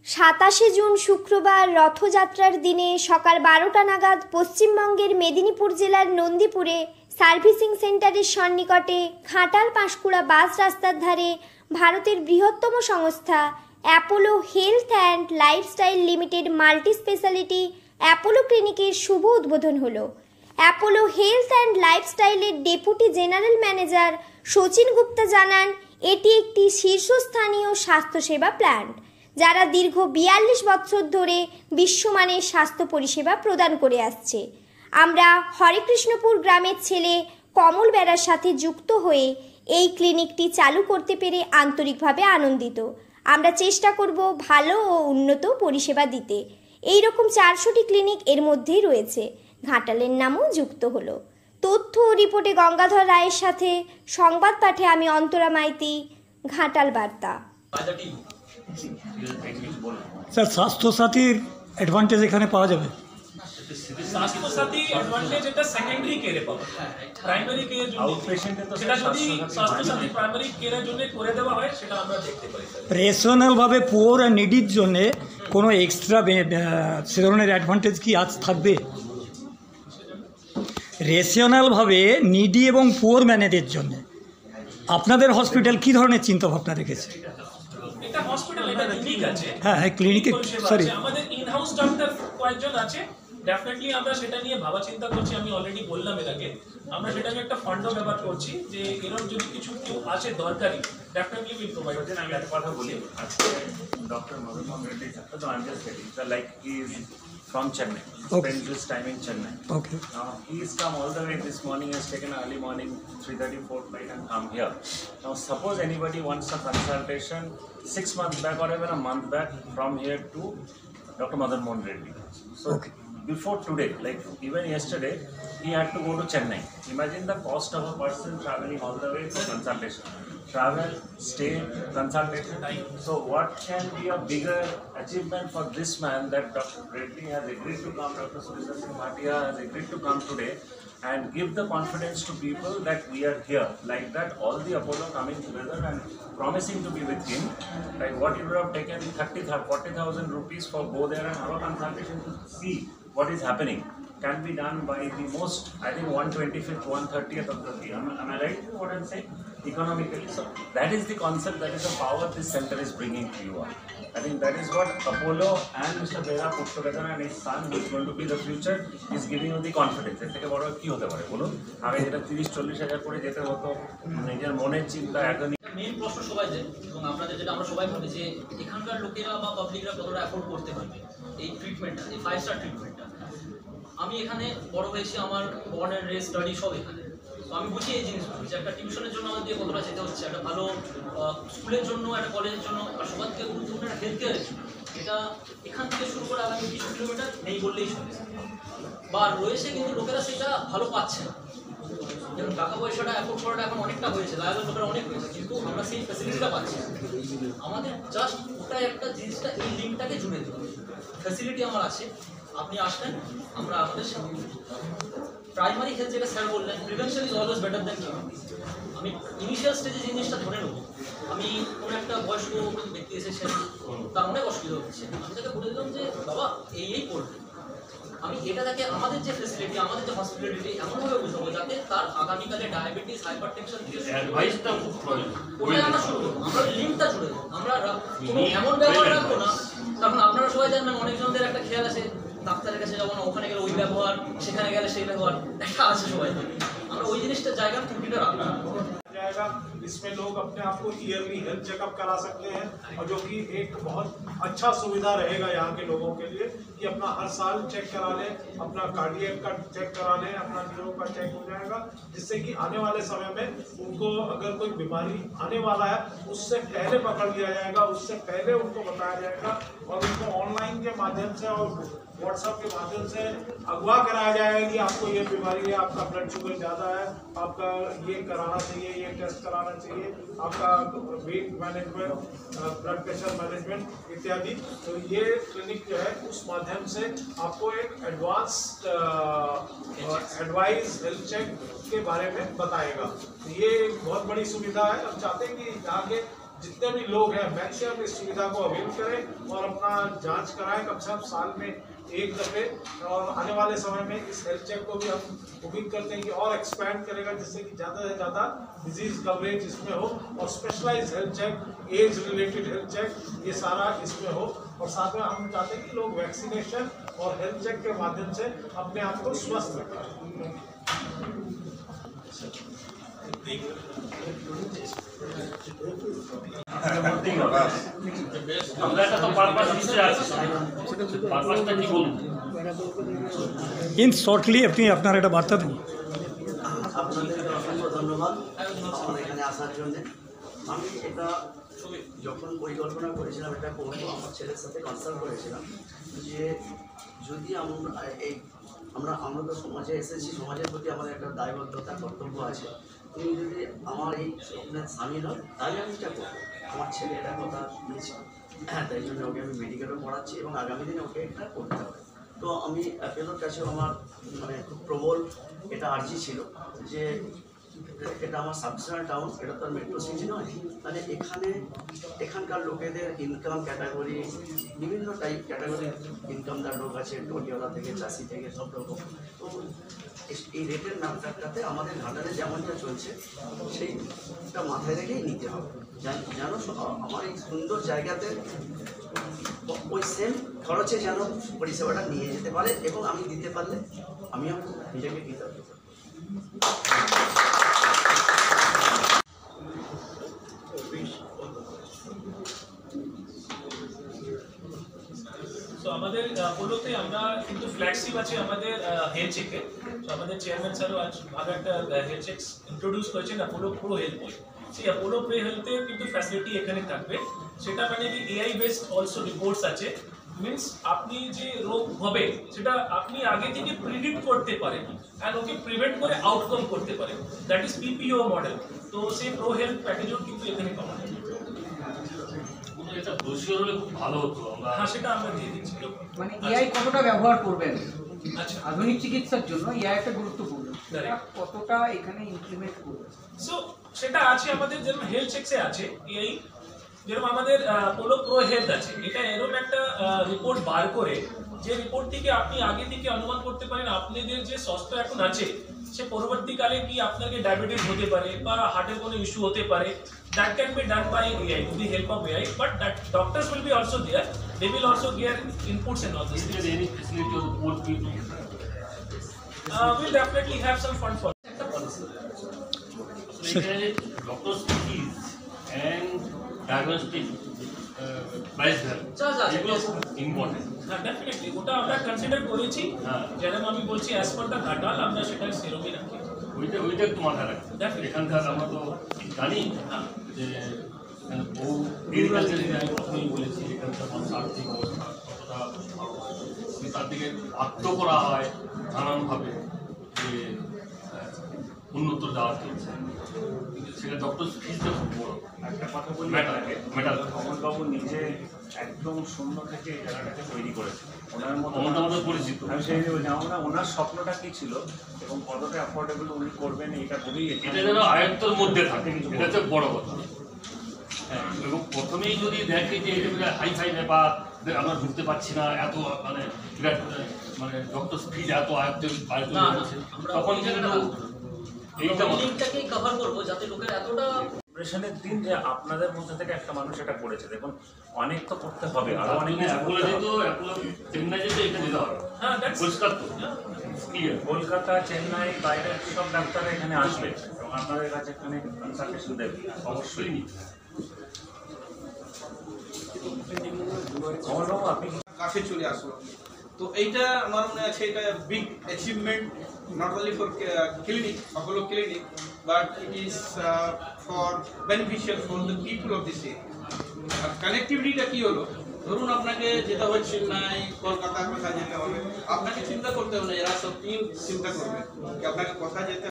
27 June শুক্রবার রথযাত্রার দিনে সকাল 12টা নাগাদ পশ্চিমবঙ্গের মেদিনীপুর জেলার নন্দীপুরে সার্ভিসিং সেন্টারের সন্নিকটে ঘাটাল পাঁশকুড়া বাস রাস্তার ধারে ভারতের বৃহত্তম সংস্থা Apollo health and lifestyle limited multi speciality Apollo ক্লিনিকের শুভ উদ্বোধন হলো। অ্যাপোলো হেলথ অ্যান্ড লাইফস্টাইলের deputy general manager Sachin Gupta জানান, এটি একটি শীর্ষস্থানীয় স্বাস্থ্যসেবা প্ল্যান্ট যারা দীর্ঘ 42 বছর ধরে বিশ্বমানের স্বাস্থ্য পরিষেবা প্রদান করে আসছে। আমরা হরেকৃষ্ণপুর গ্রামের ছেলে কমল বেড়ার সাথে যুক্ত হয়ে এই ক্লিনিকটি চালু করতে পেরে আন্তরিকভাবে আনন্দিত। আমরা চেষ্টা করব ভালো ও উন্নত পরিষেবা দিতে। এই রকম 400টি ক্লিনিক এর মধ্যেই রয়েছে, ঘাটালের নামও যুক্ত হলো। তথ্য ও রিপোর্টে গঙ্গাধর রায়ের সাথে সংবাদ পাঠে আমি অন্তরা মাইতি, ঘাটাল বার্তা। স্যার, স্বাস্থ্যসাথীর অ্যাডভান্টেজ এখানে পাওয়া যাবে? স্বাস্থ্যসাথী অ্যাডভান্টেজ এটা সেকেন্ডারি কেয়ারে পাবে, প্রাইমারি কেয়ারের জন্য সেটা যদি স্বাস্থ্যসাথী প্রাইমারি কেয়ারের জন্য করে দেওয়া হয় সেটা আমরা দেখতে পাই। রেশনালভাবে পুয়ার আর নিডির জন্য কোনো এক্সট্রা সে ধরনের অ্যাডভান্টেজ কি আজ থাকবে? রেশনালভাবে নিডি এবং পুয়ার ম্যানেদের জন্য আপনাদের হসপিটাল কী ধরনের চিন্তাভাবনা রেখেছে? এটা হসপিটাল, এটা ক্লিনিক আছে। হ্যাঁ, ক্লিনিকে সরি আমাদের ইন হাউস ডক্টর কয়েকজন আছে, ডেফিনেটলি আমরা সেটা নিয়ে ভাবা চিন্তা করছি। আমি অলরেডি বললাম এর আগে, আমরা সেটা নিয়ে একটা ফান্ডও ব্যবহার করছি যে এরকম যদি কিছু কেউ আছে দরকারি, ডেফিনেটলি উইল প্রোভাইড। আমি একটা কথা বলি, আজকে ডক্টর মদন মোহন রেড্ডি তো I'm just telling you, like he is from Chennai, spends his time in Chennai. Okay. Now he is come all the way this morning, has taken an early morning 3:34 flight and come here. Now suppose anybody wants a consultation 6 months back or even a month back from here to Dr. Madan Mohan Reddy. So before today, like even yesterday, he had to go to Chennai. Imagine the cost of a person traveling all the way for consultation. Travel, stay, consultation. So what can be a bigger achievement for this man that Dr. Reddy has agreed to come, Dr. Surya Singh Bhatia has agreed to come today and give the confidence to people that we are here. Like that, all the Apollo coming together and promising to be with him. Like what he would have taken 40,000 rupees for go there and have a consultation to see what is happening can be done by the most, I think 125th, 130th of the year. Am I right in what I'm saying? Economically. So that is the concept, that is the power this center is bringing to you. I think that is what Apollo and Mr. Bera put together, and his son, who is going to be the future, is giving you the confidence. এর থেকে বড় কি হতে পারে বলুন? আগে যেটা 30-40 হাজার করে যেতে হতো, নিজের মনের চিন্তা এখন মেইন প্রশ্ন সবাই যে, এবং আপনাদের যেটা আমরা সবাই ভাবি যে এখানকার লোকেরা বা পাবলিকরা কতটা অ্যাফোর্ড করতে পারবে এই ট্রিটমেন্টটা, এই 5 স্টার ট্রিটমেন্টটা। আমি এখানে বড় হয়েছি, আমার বর্ন অ্যান্ড রেস স্টাডি সব এখানে। তো আমি বুঝি এই জিনিসগুলো যে একটা টিউশনের জন্য আমাদের কতটা যেতে হচ্ছে, একটা ভালো স্কুলের জন্য, একটা কলেজের জন্য, আর সবার থেকে গুরুত্বপূর্ণ একটা হেলথ কেয়ারের জন্য। এটা এখান থেকে শুরু করে আগামী 20 কিলোমিটার নেই বললেই চলে, বা রয়েছে কিন্তু লোকেরা সেটা ভালো পাচ্ছে না। যেমন টাকা পয়সাটা অ্যাফোর্ড করাটা এখন অনেকটা হয়েছে, লাগানোর লোকেরা অনেক হয়েছে, কিন্তু আমরা সেই ফ্যাসিলিটিটা পাচ্ছি না। আমাদের জাস্ট ওটাই একটা জিনিসটা, এই লিঙ্কটাকে জুড়ে দেবো। ফ্যাসিলিটি আমার আছে, আপনি আসবেন, আমরা আমাদের সাথে প্রাইমারি হেলথ যেটা স্যার বললেন, prevention is always better than cure. আমি ইনিশিয়াল স্টেজে জিনিসটা ধরে নেবো। আমি কোনো একটা বয়স্ক ব্যক্তি এসেছেন, তার অনেক অসুবিধা হচ্ছে, আমি তাকে বলে দিলাম যে বাবা এই করবে। আমি এটা তাকে আমাদের যে ফেসিলিটি, আমাদের যে হসপিটালিটি এমনভাবে বুঝাবো যাতে তার আগামীকালে ডায়াবেটিস, হাইপারটেনশন অ্যাডভাইসটা খুব প্রয়োজন। ওটাই আমরা শুরু করবো, আমরা লিঙ্কটা জুড়ে দেবো। আমরা কোনো এমন ব্যবহার রাখবো না, তখন আপনারা সবাই জানবেন অনেকজনদের একটা খেয়াল আছে, ডাক্তারের কাছে যাবো না, ওখানে গেলে ওই ব্যবহার, সেখানে গেলে সেই ব্যবহার একটা আছে সবাই। আমরা ওই জিনিসটা জায়গার ত্রুটিটা রাখবো जाएगा। इसमें लोग अपने आप को ईयरली हेल्थ चेकअप करा सकते हैं, और जो कि एक बहुत अच्छा सुविधा रहेगा यहाँ के लोगों के लिए कि अपना हर साल चेक करा लें, अपना कार्डियक का चेक करा लें, अपना न्यूरो का चेक हो जाएगा, जिससे कि आने वाले समय में उनको अगर कोई बीमारी आने वाला है उससे पहले पकड़ लिया जाएगा, उससे पहले उनको बताया जाएगा, और उनको ऑनलाइन के माध्यम से और व्हाट्सएप के माध्यम से अगवा कराया जाएगा कि आपको ये बीमारी है, आपका ब्लड शुगर ज़्यादा है, आपका ये कराना चाहिए, ये टेस्ट कराना चाहिए, आपका weight management, blood pressure management इत्यादि। तो ये क्लिनिक जो है उस माध्यम से आपको एक एडवाइस हेल्थ चेक के बारे में बताएगा। ये एक बहुत बड़ी सुविधा है। हम चाहते हैं कि यहाँ के जितने भी लोग हैं मैक्सिमम इस सुविधा को अवेल करें और अपना जांच कराएं कम से कम साल में एक दफे। और आने वाले समय में इस हेल्थ चेक को भी हम उम्मीद करते हैं कि और एक्सपैंड करेगा, जिससे कि ज़्यादा से ज़्यादा डिजीज कवरेज इसमें हो और specialise health check, age related health check, ये सारा इसमें हो। और साथ में हम चाहते हैं कि लोग वैक्सीनेशन और हेल्थ चेक के माध्यम से अपने आप को स्वस्थ रखें। ইন শর্টলি আপনি আপনার একটা বার্তা দেন। আপনাদেরকে অসংখ্য ধন্যবাদ আমার এখানে আসার জন্য। আমি এটা যখন পরিকল্পনা করেছিলাম এটা করবো, আমার ছেলের সাথে কনসাল্ট করেছিলাম যে যদি আমরা তো সমাজে এসেছি, সমাজের প্রতি আমাদের একটা দায়বদ্ধতা কর্তব্য আছে। তুমি যদি আমার এই স্বপ্নের সামিল হন তাহলে আমি এটা করবো। আমার ছেলে এটা কথা দিয়েছি, তাই জন্য ওকে আমি মেডিকেলও পড়াচ্ছি এবং আগামী দিনে ওকে এটা করতে হবে। তো আমি অ্যাপেলোর কাছেও আমার মানে খুব প্রবল এটা আর্জি ছিল যে এটা আমার সাবসিডিয়ারি টাউন, এটা তো আর মেট্রো সিটি নয়, মানে এখানকার লোকেদের ইনকাম ক্যাটাগরি বিভিন্ন টাইপ ক্যাটাগরির ইনকামদার লোক আছে, টোটিওয়ালা থেকে চাষি থেকে সব রকম। তো এই রেটের নামটাতে আমাদের ঘাটালে যেমনটা চলছে সেইটা মাথায় রেখেই নিতে হবে, যেন আমার এই সুন্দর জায়গাতে ওই সেম খরচে যেন পরিষেবাটা নিয়ে যেতে পারে এবং আমি দিতে পারলে আমিও নিজেকে কৃতজ্ঞ। তো আমাদের পোলোতে আমরা কিন্তু ফ্ল্যাগশিপ আছে আমাদের হেলথ চেকে। তো আমাদের চেয়ারম্যান স্যারও আজ ভালো একটা হেলথ চেক ইন্ট্রোডিউস করেছেন অ্যাপোলো প্রো হেলথ বলে। সেই অ্যাপোলো প্রো হেলথের কিন্তু ফ্যাসিলিটি এখানে থাকবে, সেটা মানে কি এআই বেসড অলসো রিপোর্টস আছে। মিনস আপনি যে রোগ হবে সেটা আপনি আগে থেকে প্রিডিক্ট করতে পারেন অ্যান্ড ওকে প্রিভেন্ট করে আউটকাম করতে পারেন, দ্যাট ইজ পিপিও মডেল। তো সেই প্রো হেলথ প্যাকেজও কিন্তু এখানে পাওয়া যায়। এটা ব্রোশিওর হলে খুব ভালো হতো। হ্যাঁ, সেটা আমরা দিয়ে দিচ্ছি। মানে এআই কতটা ব্যবহার করবেন আচ্ছা, আধুনিক চিকিৎসার জন্য এআই একটা গুরুত্বপূর্ণ, কতটা এখানে ইমপ্লিমেন্ট করবেন? সো সেটা আছে আমাদের, যেরকম হেলথ চেকসে আছে এআই, যেরকম আমাদের পোলো প্রো হেলথ আছে, এটা এরকম একটা রিপোর্ট বার করে যে রিপোর্ট থেকে আপনি আগে থেকে অনুমান করতে পারেন আপনাদের যে স্বাস্থ্য এখন আছে সে পরবর্তীকালে কি আপনাকে ডায়াবেটিস হতে পারে বা হার্টের কোনো ইস্যু হতে পারে। That can be done by AI with the help of AI, but that doctors will be also there. They will also give inputs and all this. Is there any facility of the poor people? We'll definitely have some fund for that. So doctors' fees and diagnostic price value. এগুলো important. হ্যাঁ, definitely ওটা আমরা consider করেছি। যেরকম আমি বলছি as per the Ghatal আমরা সেটা সেরকমই রাখি। ওইটা একটু মাথায় রাখি। এখানকার আমরা তো জানি যে বহু এগ্রিকালচার প্রথমেই বলেছি এখানকার মানুষ আর্থিক অবস্থা কতটা ভালো, তার দিকে বাধ্য করা হয় নানানভাবে যে উন্নত যাওয়ার জন্য। সেটা ডক্টর ফিজটা খুব বড় একটা কথা বলি, মেটাল অমলবাবু নিজে একদম শূন্য থেকে এই জায়গাটাকে তৈরি করেছে। ওনার মতো আমাদের পরিচিত। আমি সেই জানি না ওনার স্বপ্নটা কি ছিল এবং কতটা অ্যাফোর্ডেবল উনি করবেন এটা ভেবেই এটা যেন আয়ত্তের মধ্যে থাকে, এটা হচ্ছে বড় কথা। হ্যাঁ, এবং প্রথমেই যদি দেখে যে এটা হাই ফাই ব্যাপার আমরা ঢুকতে পারছি না, এত মানে বিরাট মানে ডক্টর ফিজ এত আয়ত্তের তখন কিন্তু এইটা লিঙ্কটাকেই কভার করবো যাতে লোকের এতটা ডিপ্রেশনের দিন যে আপনাদের মধ্যে থেকে একটা মানুষ এটা করেছে। দেখুন অনেক তো করতে হবে, আরো অনেক চেন্নাই যেতে এটা যেতে হবে। হ্যাঁ, পরিষ্কার তো কলকাতা, চেন্নাই, বাইরের সব ডাক্তাররা এখানে আসবে এবং আপনাদের কাছে এখানে কনসালটেশন দেবে অবশ্যই। অমলবাবু আপনি কাছে চলে আসলো, তো এইটা আমার মনে আছে এটা big achievement not only for clinic Apollo clinic but it is for beneficial for the people of this area. আর কানেক্টিভিটিটা কী হলো, ধরুন আপনাকে যেতে হবে চেন্নাই, কলকাতা, কোথায় যেতে হবে আপনাকে চিন্তা করতে হবে না, এরা সব টিম চিন্তা করবে কি আপনাকে কোথায় যেতে